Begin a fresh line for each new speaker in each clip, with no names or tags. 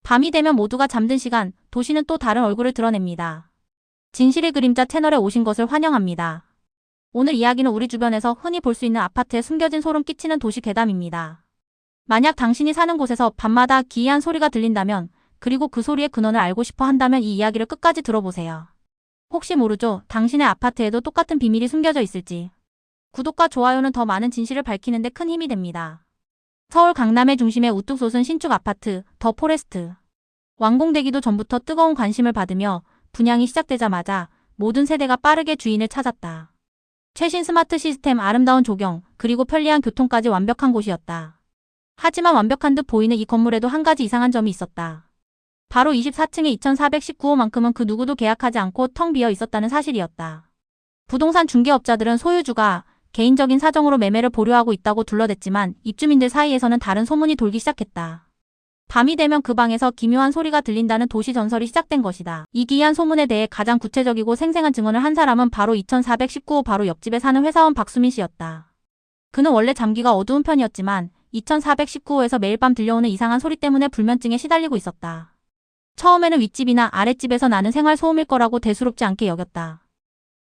밤이 되면 모두가 잠든 시간, 도시는 또 다른 얼굴을 드러냅니다. 진실의 그림자 채널에 오신 것을 환영합니다. 오늘 이야기는 우리 주변에서 흔히 볼 수 있는 아파트에 숨겨진 소름 끼치는 도시 괴담입니다. 만약 당신이 사는 곳에서 밤마다 기이한 소리가 들린다면, 그리고 그 소리의 근원을 알고 싶어 한다면 이 이야기를 끝까지 들어보세요. 혹시 모르죠? 당신의 아파트에도 똑같은 비밀이 숨겨져 있을지. 구독과 좋아요는 더 많은 진실을 밝히는 데 큰 힘이 됩니다. 서울 강남의 중심에 우뚝 솟은 신축 아파트, 더 포레스트. 완공되기도 전부터 뜨거운 관심을 받으며 분양이 시작되자마자 모든 세대가 빠르게 주인을 찾았다. 최신 스마트 시스템, 아름다운 조경, 그리고 편리한 교통까지 완벽한 곳이었다. 하지만 완벽한 듯 보이는 이 건물에도 한 가지 이상한 점이 있었다. 바로 24층의 2419호만큼은 그 누구도 계약하지 않고 텅 비어 있었다는 사실이었다. 부동산 중개업자들은 소유주가 개인적인 사정으로 매매를 보류하고 있다고 둘러댔지만 입주민들 사이에서는 다른 소문이 돌기 시작했다. 밤이 되면 그 방에서 기묘한 소리가 들린다는 도시 전설이 시작된 것이다. 이 기이한 소문에 대해 가장 구체적이고 생생한 증언을 한 사람은 바로 2419호 바로 옆집에 사는 회사원 박수민 씨였다. 그는 원래 잠귀가 어두운 편이었지만 2419호에서 매일 밤 들려오는 이상한 소리 때문에 불면증에 시달리고 있었다. 처음에는 윗집이나 아랫집에서 나는 생활 소음일 거라고 대수롭지 않게 여겼다.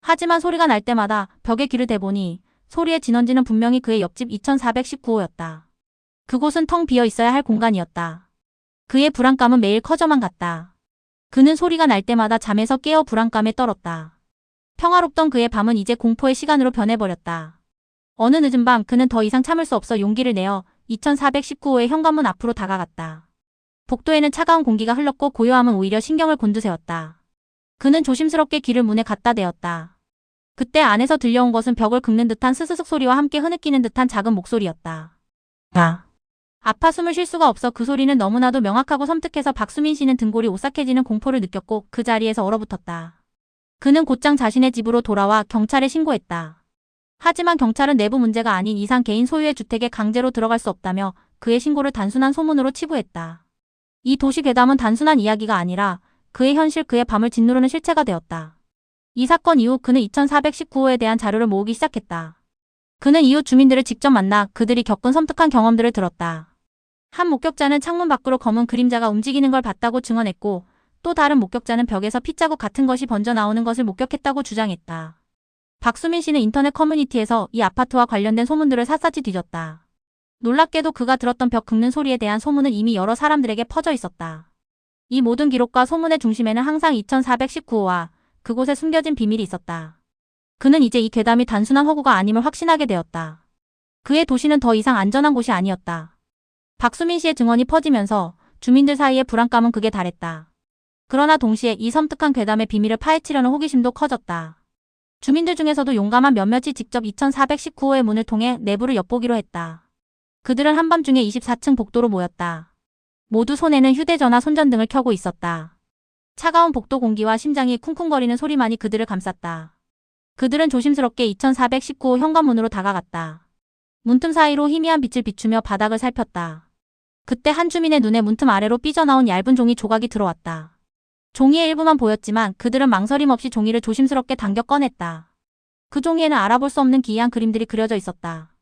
하지만 소리가 날 때마다 벽에 귀를 대보니 소리의 진원지는 분명히 그의 옆집 2419호였다. 그곳은 텅 비어 있어야 할 공간이었다. 그의 불안감은 매일 커져만 갔다. 그는 소리가 날 때마다 잠에서 깨어 불안감에 떨었다. 평화롭던 그의 밤은 이제 공포의 시간으로 변해버렸다. 어느 늦은 밤 그는 더 이상 참을 수 없어 용기를 내어 2419호의 현관문 앞으로 다가갔다. 복도에는 차가운 공기가 흘렀고 고요함은 오히려 신경을 곤두세웠다. 그는 조심스럽게 귀를 문에 갖다 대었다. 그때 안에서 들려온 것은 벽을 긁는 듯한 스스슥 소리와 함께 흐느끼는 듯한 작은 목소리였다. 아파 숨을 쉴 수가 없어. 그 소리는 너무나도 명확하고 섬뜩해서 박수민 씨는 등골이 오싹해지는 공포를 느꼈고 그 자리에서 얼어붙었다. 그는 곧장 자신의 집으로 돌아와 경찰에 신고했다. 하지만 경찰은 내부 문제가 아닌 이상 개인 소유의 주택에 강제로 들어갈 수 없다며 그의 신고를 단순한 소문으로 치부했다. 이 도시 괴담은 단순한 이야기가 아니라 그의 현실, 그의 밤을 짓누르는 실체가 되었다. 이 사건 이후 그는 2419호에 대한 자료를 모으기 시작했다. 그는 이웃 주민들을 직접 만나 그들이 겪은 섬뜩한 경험들을 들었다. 한 목격자는 창문 밖으로 검은 그림자가 움직이는 걸 봤다고 증언했고, 또 다른 목격자는 벽에서 핏자국 같은 것이 번져 나오는 것을 목격했다고 주장했다. 박수민 씨는 인터넷 커뮤니티에서 이 아파트와 관련된 소문들을 샅샅이 뒤졌다. 놀랍게도 그가 들었던 벽 긁는 소리에 대한 소문은 이미 여러 사람들에게 퍼져 있었다. 이 모든 기록과 소문의 중심에는 항상 2419호와 그곳에 숨겨진 비밀이 있었다. 그는 이제 이 괴담이 단순한 허구가 아님을 확신하게 되었다. 그의 도시는 더 이상 안전한 곳이 아니었다. 박수민 씨의 증언이 퍼지면서 주민들 사이의 불안감은 극에 달했다. 그러나 동시에 이 섬뜩한 괴담의 비밀을 파헤치려는 호기심도 커졌다. 주민들 중에서도 용감한 몇몇이 직접 2419호의 문을 통해 내부를 엿보기로 했다. 그들은 한밤중에 24층 복도로 모였다. 모두 손에는 휴대전화, 손전등을 켜고 있었다. 차가운 복도 공기와 심장이 쿵쿵거리는 소리만이 그들을 감쌌다. 그들은 조심스럽게 2419호 현관문으로 다가갔다. 문틈 사이로 희미한 빛을 비추며 바닥을 살폈다. 그때 한 주민의 눈에 문틈 아래로 삐져나온 얇은 종이 조각이 들어왔다. 종이의 일부만 보였지만 그들은 망설임 없이 종이를 조심스럽게 당겨 꺼냈다. 그 종이에는 알아볼 수 없는 기이한 그림들이 그려져 있었다.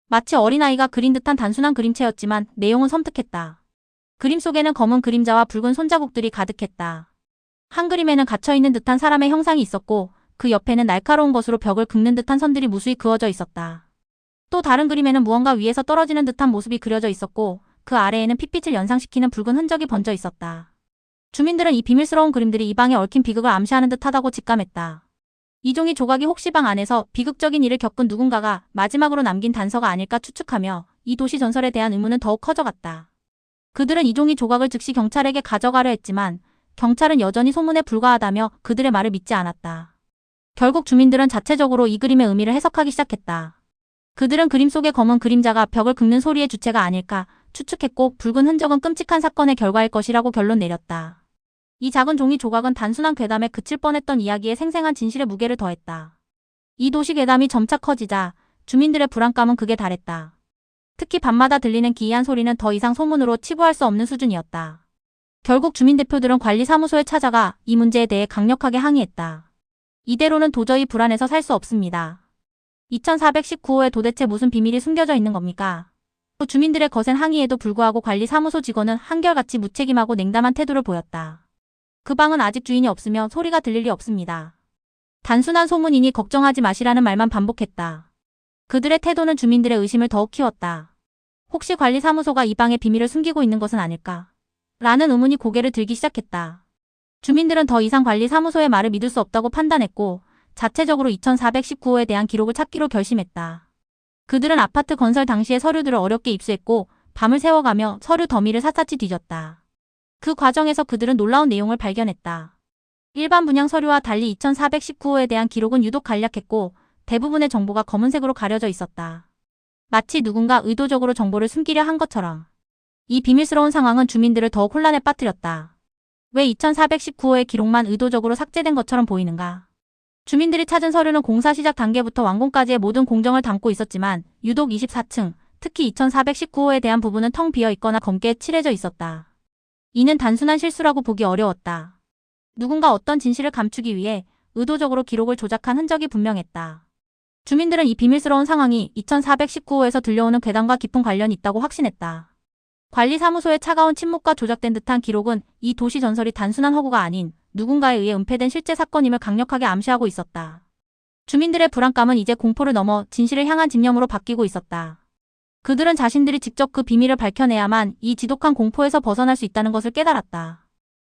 마치 어린아이가 그린 듯한 단순한 그림체였지만 내용은 섬뜩했다. 그림 속에는 검은 그림자와 붉은 손자국들이 가득했다. 한 그림에는 갇혀있는 듯한 사람의 형상이 있었고 그 옆에는 날카로운 것으로 벽을 긁는 듯한 선들이 무수히 그어져 있었다. 또 다른 그림에는 무언가 위에서 떨어지는 듯한 모습이 그려져 있었고 그 아래에는 핏빛을 연상시키는 붉은 흔적이 번져 있었다. 주민들은 이 비밀스러운 그림들이 이 방에 얽힌 비극을 암시하는 듯하다고 직감했다. 이 종이 조각이 혹시 방 안에서 비극적인 일을 겪은 누군가가 마지막으로 남긴 단서가 아닐까 추측하며 이 도시 전설에 대한 의문은 더욱 커져갔다. 그들은 이 종이 조각을 즉시 경찰에게 가져가려 했지만 경찰은 여전히 소문에 불과하다며 그들의 말을 믿지 않았다. 결국 주민들은 자체적으로 이 그림의 의미를 해석하기 시작했다. 그들은 그림 속의 검은 그림자가 벽을 긁는 소리의 주체가 아닐까 추측했고 붉은 흔적은 끔찍한 사건의 결과일 것이라고 결론 내렸다. 이 작은 종이 조각은 단순한 괴담에 그칠 뻔했던 이야기에 생생한 진실의 무게를 더했다. 이 도시 괴담이 점차 커지자 주민들의 불안감은 극에 달했다. 특히 밤마다 들리는 기이한 소리는 더 이상 소문으로 치부할 수 없는 수준이었다. 결국 주민 대표들은 관리사무소에 찾아가 이 문제에 대해 강력하게 항의했다. 이대로는 도저히 불안해서 살 수 없습니다. 2419호에 도대체 무슨 비밀이 숨겨져 있는 겁니까? 주민들의 거센 항의에도 불구하고 관리사무소 직원은 한결같이 무책임하고 냉담한 태도를 보였다. 그 방은 아직 주인이 없으며 소리가 들릴 리 없습니다. 단순한 소문이니 걱정하지 마시라는 말만 반복했다. 그들의 태도는 주민들의 의심을 더욱 키웠다. 혹시 관리사무소가 이 방의 비밀을 숨기고 있는 것은 아닐까? 라는 의문이 고개를 들기 시작했다. 주민들은 더 이상 관리사무소의 말을 믿을 수 없다고 판단했고 자체적으로 2419호에 대한 기록을 찾기로 결심했다. 그들은 아파트 건설 당시의 서류들을 어렵게 입수했고 밤을 새워가며 서류 더미를 샅샅이 뒤졌다. 그 과정에서 그들은 놀라운 내용을 발견했다. 일반 분양 서류와 달리 2419호에 대한 기록은 유독 간략했고 대부분의 정보가 검은색으로 가려져 있었다. 마치 누군가 의도적으로 정보를 숨기려 한 것처럼. 이 비밀스러운 상황은 주민들을 더욱 혼란에 빠뜨렸다. 왜 2419호의 기록만 의도적으로 삭제된 것처럼 보이는가? 주민들이 찾은 서류는 공사 시작 단계부터 완공까지의 모든 공정을 담고 있었지만 유독 24층, 특히 2419호에 대한 부분은 텅 비어 있거나 검게 칠해져 있었다. 이는 단순한 실수라고 보기 어려웠다. 누군가 어떤 진실을 감추기 위해 의도적으로 기록을 조작한 흔적이 분명했다. 주민들은 이 비밀스러운 상황이 2419호에서 들려오는 괴담과 깊은 관련이 있다고 확신했다. 관리사무소의 차가운 침묵과 조작된 듯한 기록은 이 도시 전설이 단순한 허구가 아닌 누군가에 의해 은폐된 실제 사건임을 강력하게 암시하고 있었다. 주민들의 불안감은 이제 공포를 넘어 진실을 향한 집념으로 바뀌고 있었다. 그들은 자신들이 직접 그 비밀을 밝혀내야만 이 지독한 공포에서 벗어날 수 있다는 것을 깨달았다.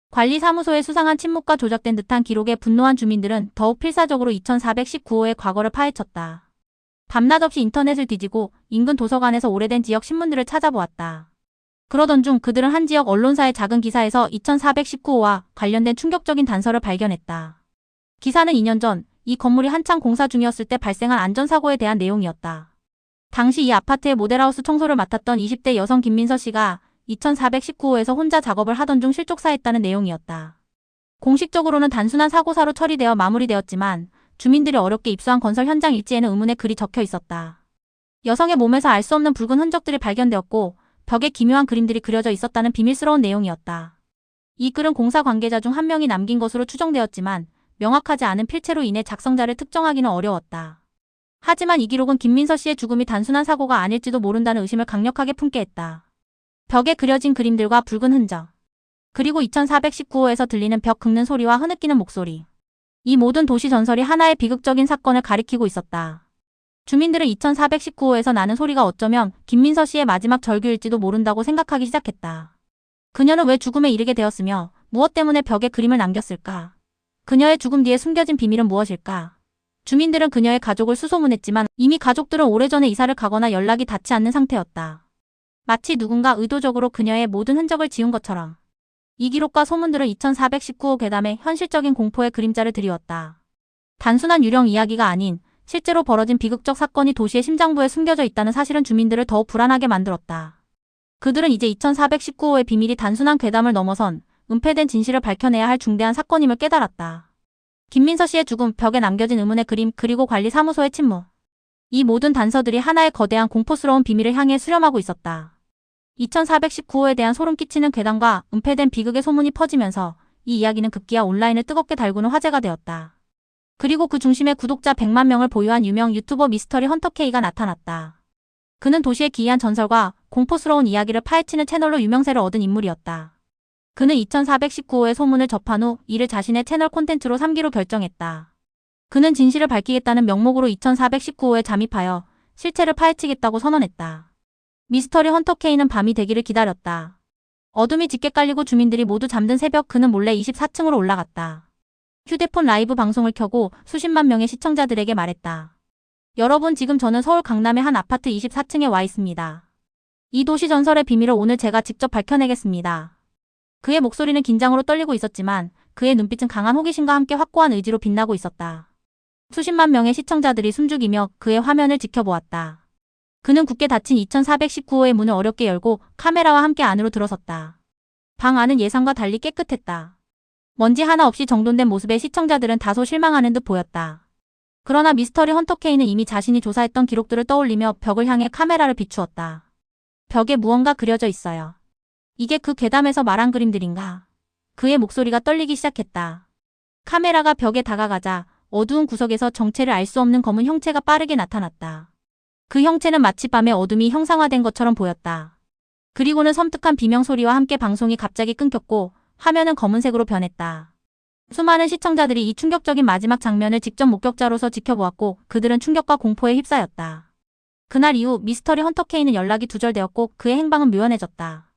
관리사무소의 수상한 침묵과 조작된 듯한 기록에 분노한 주민들은 더욱 필사적으로 2419호의 과거를 파헤쳤다. 밤낮 없이 인터넷을 뒤지고 인근 도서관에서 오래된 지역 신문들을 찾아보았다. 그러던 중 그들은 한 지역 언론사의 작은 기사에서 2419호와 관련된 충격적인 단서를 발견했다. 기사는 2년 전 이 건물이 한창 공사 중이었을 때 발생한 안전사고에 대한 내용이었다. 당시 이 아파트의 모델하우스 청소를 맡았던 20대 여성 김민서 씨가 2419호에서 혼자 작업을 하던 중 실족사했다는 내용이었다. 공식적으로는 단순한 사고사로 처리되어 마무리되었지만 주민들이 어렵게 입수한 건설 현장 일지에는 의문의 글이 적혀 있었다. 여성의 몸에서 알 수 없는 붉은 흔적들이 발견되었고 벽에 기묘한 그림들이 그려져 있었다는 비밀스러운 내용이었다. 이 글은 공사 관계자 중 한 명이 남긴 것으로 추정되었지만 명확하지 않은 필체로 인해 작성자를 특정하기는 어려웠다. 하지만 이 기록은 김민서 씨의 죽음이 단순한 사고가 아닐지도 모른다는 의심을 강력하게 품게 했다. 벽에 그려진 그림들과 붉은 흔적, 그리고 2419호에서 들리는 벽 긁는 소리와 흐느끼는 목소리. 이 모든 도시 전설이 하나의 비극적인 사건을 가리키고 있었다. 주민들은 2419호에서 나는 소리가 어쩌면 김민서 씨의 마지막 절규일지도 모른다고 생각하기 시작했다. 그녀는 왜 죽음에 이르게 되었으며 무엇 때문에 벽에 그림을 남겼을까? 그녀의 죽음 뒤에 숨겨진 비밀은 무엇일까? 주민들은 그녀의 가족을 수소문했지만 이미 가족들은 오래전에 이사를 가거나 연락이 닿지 않는 상태였다. 마치 누군가 의도적으로 그녀의 모든 흔적을 지운 것처럼. 이 기록과 소문들은 2419호 괴담의 현실적인 공포의 그림자를 드리웠다. 단순한 유령 이야기가 아닌 실제로 벌어진 비극적 사건이 도시의 심장부에 숨겨져 있다는 사실은 주민들을 더욱 불안하게 만들었다. 그들은 이제 2419호의 비밀이 단순한 괴담을 넘어선 은폐된 진실을 밝혀내야 할 중대한 사건임을 깨달았다. 김민서 씨의 죽음, 벽에 남겨진 의문의 그림, 그리고 관리사무소의 침묵. 이 모든 단서들이 하나의 거대한 공포스러운 비밀을 향해 수렴하고 있었다. 2419호에 대한 소름 끼치는 괴담과 은폐된 비극의 소문이 퍼지면서 이 이야기는 급기야 온라인을 뜨겁게 달구는 화제가 되었다. 그리고 그 중심에 구독자 100만 명을 보유한 유명 유튜버 미스터리 헌터 K가 나타났다. 그는 도시의 기이한 전설과 공포스러운 이야기를 파헤치는 채널로 유명세를 얻은 인물이었다. 그는 2419호의 소문을 접한 후 이를 자신의 채널 콘텐츠로 삼기로 결정했다. 그는 진실을 밝히겠다는 명목으로 2419호에 잠입하여 실체를 파헤치겠다고 선언했다. 미스터리 헌터 K는 밤이 되기를 기다렸다. 어둠이 짙게 깔리고 주민들이 모두 잠든 새벽 그는 몰래 24층으로 올라갔다. 휴대폰 라이브 방송을 켜고 수십만 명의 시청자들에게 말했다. 여러분, 지금 저는 서울 강남의 한 아파트 24층에 와 있습니다. 이 도시 전설의 비밀을 오늘 제가 직접 밝혀내겠습니다. 그의 목소리는 긴장으로 떨리고 있었지만 그의 눈빛은 강한 호기심과 함께 확고한 의지로 빛나고 있었다. 수십만 명의 시청자들이 숨죽이며 그의 화면을 지켜보았다. 그는 굳게 닫힌 2419호의 문을 어렵게 열고 카메라와 함께 안으로 들어섰다. 방 안은 예상과 달리 깨끗했다. 먼지 하나 없이 정돈된 모습에 시청자들은 다소 실망하는 듯 보였다. 그러나 미스터리 헌터 K는 이미 자신이 조사했던 기록들을 떠올리며 벽을 향해 카메라를 비추었다. 벽에 무언가 그려져 있어요. 이게 그 괴담에서 말한 그림들인가? 그의 목소리가 떨리기 시작했다. 카메라가 벽에 다가가자 어두운 구석에서 정체를 알 수 없는 검은 형체가 빠르게 나타났다. 그 형체는 마치 밤의 어둠이 형상화된 것처럼 보였다. 그리고는 섬뜩한 비명 소리와 함께 방송이 갑자기 끊겼고 화면은 검은색으로 변했다. 수많은 시청자들이 이 충격적인 마지막 장면을 직접 목격자로서 지켜보았고 그들은 충격과 공포에 휩싸였다. 그날 이후 미스터리 헌터 K는 연락이 두절되었고 그의 행방은 묘연해졌다.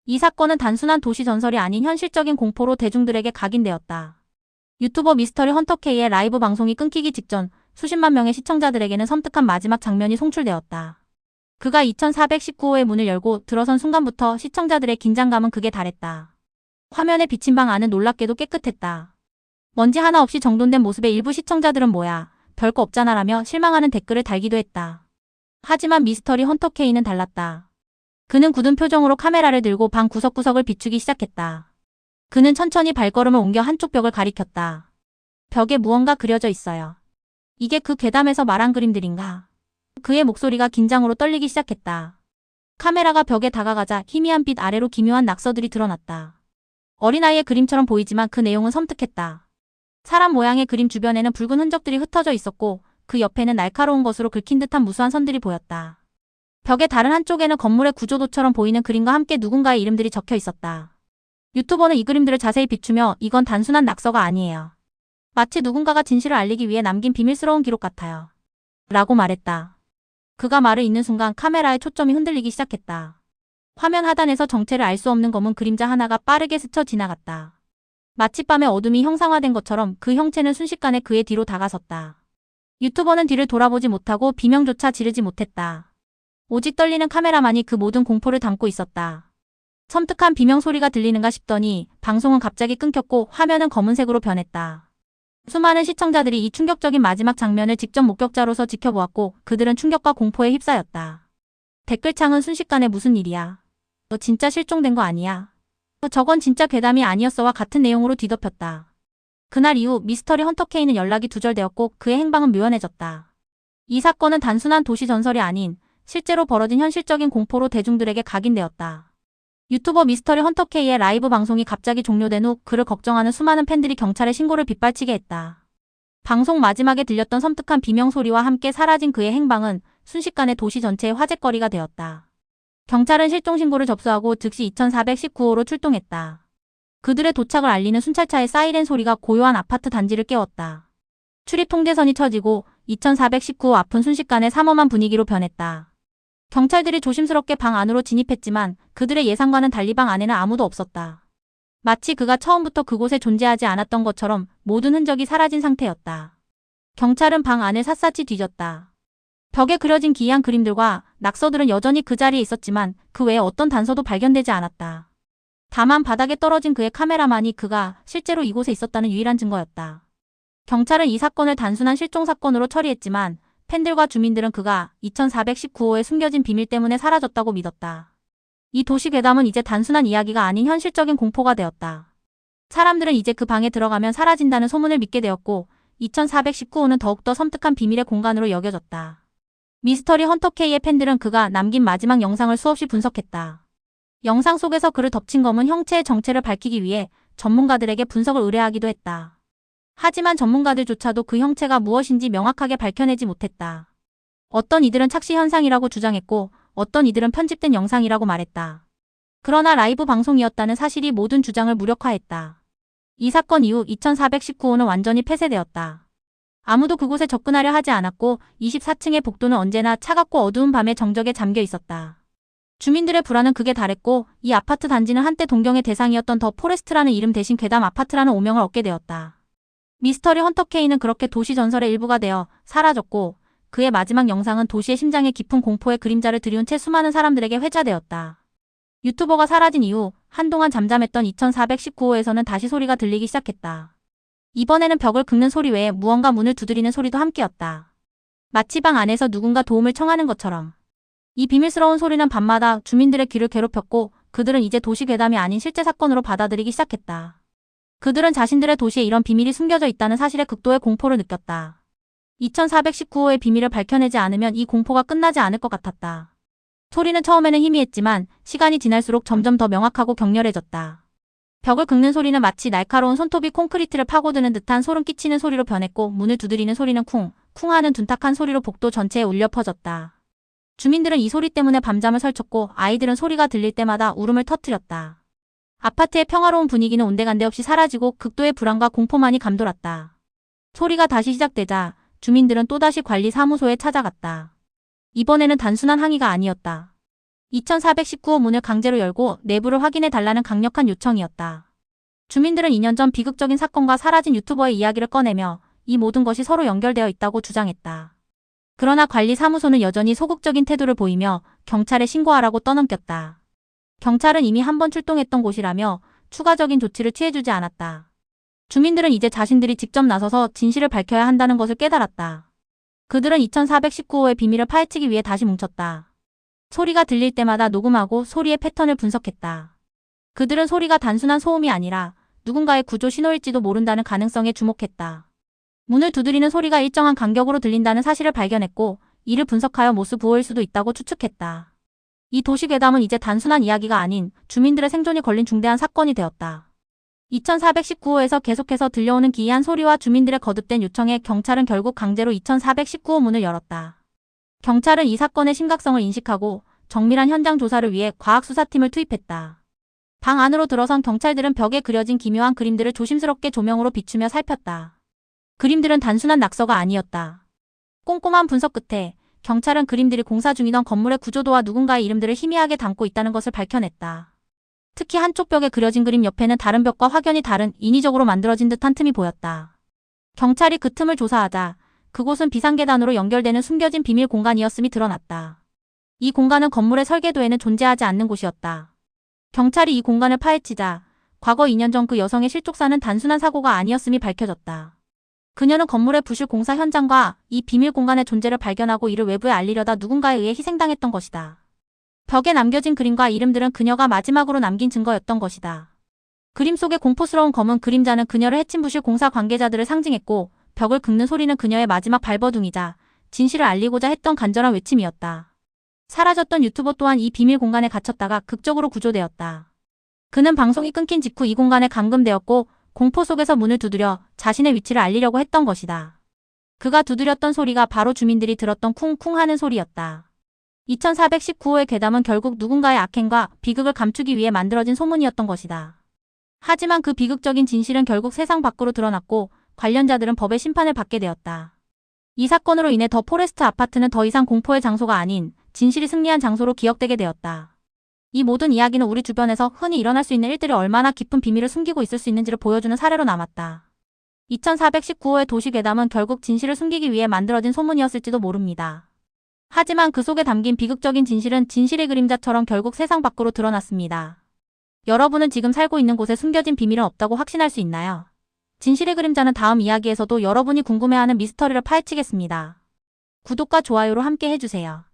이 사건은 단순한 도시 전설이 아닌 현실적인 공포로 대중들에게 각인되었다. 유튜버 미스터리 헌터 K의 라이브 방송이 끊기기 직전 수십만 명의 시청자들에게는 섬뜩한 마지막 장면이 송출되었다. 그가 2419호의 문을 열고 들어선 순간부터 시청자들의 긴장감은 극에 달했다. 화면에 비친 방 안은 놀랍게도 깨끗했다. 먼지 하나 없이 정돈된 모습에 일부 시청자들은 뭐야, 별거 없잖아 라며 실망하는 댓글을 달기도 했다. 하지만 미스터리 헌터 K는 달랐다. 그는 굳은 표정으로 카메라를 들고 방 구석구석을 비추기 시작했다. 그는 천천히 발걸음을 옮겨 한쪽 벽을 가리켰다. 벽에 무언가 그려져 있어요. 이게 그 괴담에서 말한 그림들인가? 그의 목소리가 긴장으로 떨리기 시작했다. 카메라가 벽에 다가가자 희미한 빛 아래로 기묘한 낙서들이 드러났다. 어린아이의 그림처럼 보이지만 그 내용은 섬뜩했다. 사람 모양의 그림 주변에는 붉은 흔적들이 흩어져 있었고 그 옆에는 날카로운 것으로 긁힌 듯한 무수한 선들이 보였다. 벽의 다른 한쪽에는 건물의 구조도처럼 보이는 그림과 함께 누군가의 이름들이 적혀 있었다. 유튜버는 이 그림들을 자세히 비추며 이건 단순한 낙서가 아니에요. 마치 누군가가 진실을 알리기 위해 남긴 비밀스러운 기록 같아요. 라고 말했다. 그가 말을 잇는 순간 카메라의 초점이 흔들리기 시작했다. 화면 하단에서 정체를 알 수 없는 검은 그림자 하나가 빠르게 스쳐 지나갔다. 마치 밤의 어둠이 형상화된 것처럼 그 형체는 순식간에 그의 뒤로 다가섰다. 유튜버는 뒤를 돌아보지 못하고 비명조차 지르지 못했다. 오직 떨리는 카메라만이 그 모든 공포를 담고 있었다. 섬뜩한 비명 소리가 들리는가 싶더니 방송은 갑자기 끊겼고 화면은 검은색으로 변했다. 수많은 시청자들이 이 충격적인 마지막 장면을 직접 목격자로서 지켜보았고 그들은 충격과 공포에 휩싸였다. 댓글창은 순식간에 무슨 일이야? 너 진짜 실종된 거 아니야? 저건 진짜 괴담이 아니었어와 같은 내용으로 뒤덮였다. 그날 이후 미스터리 헌터 K는 연락이 두절되었고 그의 행방은 묘연해졌다. 이 사건은 단순한 도시 전설이 아닌 실제로 벌어진 현실적인 공포로 대중들에게 각인되었다. 유튜버 미스터리 헌터 K의 라이브 방송이 갑자기 종료된 후 그를 걱정하는 수많은 팬들이 경찰에 신고를 빗발치게 했다. 방송 마지막에 들렸던 섬뜩한 비명 소리와 함께 사라진 그의 행방은 순식간에 도시 전체의 화제거리가 되었다. 경찰은 실종 신고를 접수하고 즉시 2419호로 출동했다. 그들의 도착을 알리는 순찰차의 사이렌 소리가 고요한 아파트 단지를 깨웠다. 출입 통제선이 쳐지고 2419호 앞은 순식간에 삼엄한 분위기로 변했다. 경찰들이 조심스럽게 방 안으로 진입했지만 그들의 예상과는 달리 방 안에는 아무도 없었다. 마치 그가 처음부터 그곳에 존재하지 않았던 것처럼 모든 흔적이 사라진 상태였다. 경찰은 방 안을 샅샅이 뒤졌다. 벽에 그려진 기이한 그림들과 낙서들은 여전히 그 자리에 있었지만 그 외에 어떤 단서도 발견되지 않았다. 다만 바닥에 떨어진 그의 카메라만이 그가 실제로 이곳에 있었다는 유일한 증거였다. 경찰은 이 사건을 단순한 실종 사건으로 처리했지만 팬들과 주민들은 그가 2419호에 숨겨진 비밀 때문에 사라졌다고 믿었다. 이 도시 괴담은 이제 단순한 이야기가 아닌 현실적인 공포가 되었다. 사람들은 이제 그 방에 들어가면 사라진다는 소문을 믿게 되었고 2419호는 더욱더 섬뜩한 비밀의 공간으로 여겨졌다. 미스터리 헌터 K의 팬들은 그가 남긴 마지막 영상을 수없이 분석했다. 영상 속에서 그를 덮친 검은 형체의 정체를 밝히기 위해 전문가들에게 분석을 의뢰하기도 했다. 하지만 전문가들조차도 그 형체가 무엇인지 명확하게 밝혀내지 못했다. 어떤 이들은 착시 현상이라고 주장했고 어떤 이들은 편집된 영상이라고 말했다. 그러나 라이브 방송이었다는 사실이 모든 주장을 무력화했다. 이 사건 이후 2419호는 완전히 폐쇄되었다. 아무도 그곳에 접근하려 하지 않았고 24층의 복도는 언제나 차갑고 어두운 밤의 정적에 잠겨 있었다. 주민들의 불안은 극에 달했고 이 아파트 단지는 한때 동경의 대상이었던 더 포레스트라는 이름 대신 괴담 아파트라는 오명을 얻게 되었다. 미스터리 헌터 K는 그렇게 도시 전설의 일부가 되어 사라졌고 그의 마지막 영상은 도시의 심장에 깊은 공포의 그림자를 들이운 채 수많은 사람들에게 회자되었다. 유튜버가 사라진 이후 한동안 잠잠했던 2419호에서는 다시 소리가 들리기 시작했다. 이번에는 벽을 긁는 소리 외에 무언가 문을 두드리는 소리도 함께였다. 마치 방 안에서 누군가 도움을 청하는 것처럼. 이 비밀스러운 소리는 밤마다 주민들의 귀를 괴롭혔고 그들은 이제 도시 괴담이 아닌 실제 사건으로 받아들이기 시작했다. 그들은 자신들의 도시에 이런 비밀이 숨겨져 있다는 사실에 극도의 공포를 느꼈다. 2419호의 비밀을 밝혀내지 않으면 이 공포가 끝나지 않을 것 같았다. 소리는 처음에는 희미했지만 시간이 지날수록 점점 더 명확하고 격렬해졌다. 벽을 긁는 소리는 마치 날카로운 손톱이 콘크리트를 파고드는 듯한 소름 끼치는 소리로 변했고 문을 두드리는 소리는 쿵, 쿵 하는 둔탁한 소리로 복도 전체에 울려 퍼졌다. 주민들은 이 소리 때문에 밤잠을 설쳤고 아이들은 소리가 들릴 때마다 울음을 터뜨렸다. 아파트의 평화로운 분위기는 온데간데 없이 사라지고 극도의 불안과 공포만이 감돌았다. 소리가 다시 시작되자 주민들은 또다시 관리사무소에 찾아갔다. 이번에는 단순한 항의가 아니었다. 2419호 문을 강제로 열고 내부를 확인해달라는 강력한 요청이었다. 주민들은 2년 전 비극적인 사건과 사라진 유튜버의 이야기를 꺼내며 이 모든 것이 서로 연결되어 있다고 주장했다. 그러나 관리사무소는 여전히 소극적인 태도를 보이며 경찰에 신고하라고 떠넘겼다. 경찰은 이미 한 번 출동했던 곳이라며 추가적인 조치를 취해주지 않았다. 주민들은 이제 자신들이 직접 나서서 진실을 밝혀야 한다는 것을 깨달았다. 그들은 2419호의 비밀을 파헤치기 위해 다시 뭉쳤다. 소리가 들릴 때마다 녹음하고 소리의 패턴을 분석했다. 그들은 소리가 단순한 소음이 아니라 누군가의 구조 신호일지도 모른다는 가능성에 주목했다. 문을 두드리는 소리가 일정한 간격으로 들린다는 사실을 발견했고 이를 분석하여 모스 부호일 수도 있다고 추측했다. 이 도시괴담은 이제 단순한 이야기가 아닌 주민들의 생존이 걸린 중대한 사건이 되었다. 2419호에서 계속해서 들려오는 기이한 소리와 주민들의 거듭된 요청에 경찰은 결국 강제로 2419호 문을 열었다. 경찰은 이 사건의 심각성을 인식하고 정밀한 현장 조사를 위해 과학수사팀을 투입했다. 방 안으로 들어선 경찰들은 벽에 그려진 기묘한 그림들을 조심스럽게 조명으로 비추며 살폈다. 그림들은 단순한 낙서가 아니었다. 꼼꼼한 분석 끝에 경찰은 그림들이 공사 중이던 건물의 구조도와 누군가의 이름들을 희미하게 담고 있다는 것을 밝혀냈다. 특히 한쪽 벽에 그려진 그림 옆에는 다른 벽과 확연히 다른 인위적으로 만들어진 듯한 틈이 보였다. 경찰이 그 틈을 조사하자 그곳은 비상계단으로 연결되는 숨겨진 비밀 공간이었음이 드러났다. 이 공간은 건물의 설계도에는 존재하지 않는 곳이었다. 경찰이 이 공간을 파헤치자 과거 2년 전 그 여성의 실족사는 단순한 사고가 아니었음이 밝혀졌다. 그녀는 건물의 부실 공사 현장과 이 비밀 공간의 존재를 발견하고 이를 외부에 알리려다 누군가에 의해 희생당했던 것이다. 벽에 남겨진 그림과 이름들은 그녀가 마지막으로 남긴 증거였던 것이다. 그림 속의 공포스러운 검은 그림자는 그녀를 해친 부실 공사 관계자들을 상징했고 벽을 긁는 소리는 그녀의 마지막 발버둥이자 진실을 알리고자 했던 간절한 외침이었다. 사라졌던 유튜버 또한 이 비밀 공간에 갇혔다가 극적으로 구조되었다. 그는 방송이 끊긴 직후 이 공간에 감금되었고 공포 속에서 문을 두드려 자신의 위치를 알리려고 했던 것이다. 그가 두드렸던 소리가 바로 주민들이 들었던 쿵쿵 하는 소리였다. 2419호의 괴담은 결국 누군가의 악행과 비극을 감추기 위해 만들어진 소문이었던 것이다. 하지만 그 비극적인 진실은 결국 세상 밖으로 드러났고 관련자들은 법의 심판을 받게 되었다. 이 사건으로 인해 더 포레스트 아파트는 더 이상 공포의 장소가 아닌 진실이 승리한 장소로 기억되게 되었다. 이 모든 이야기는 우리 주변에서 흔히 일어날 수 있는 일들이 얼마나 깊은 비밀을 숨기고 있을 수 있는지를 보여주는 사례로 남았다. 2419호의 도시괴담은 결국 진실을 숨기기 위해 만들어진 소문이었을지도 모릅니다. 하지만 그 속에 담긴 비극적인 진실은 진실의 그림자처럼 결국 세상 밖으로 드러났습니다. 여러분은 지금 살고 있는 곳에 숨겨진 비밀은 없다고 확신할 수 있나요? 진실의 그림자는 다음 이야기에서도 여러분이 궁금해하는 미스터리를 파헤치겠습니다. 구독과 좋아요로 함께 해주세요.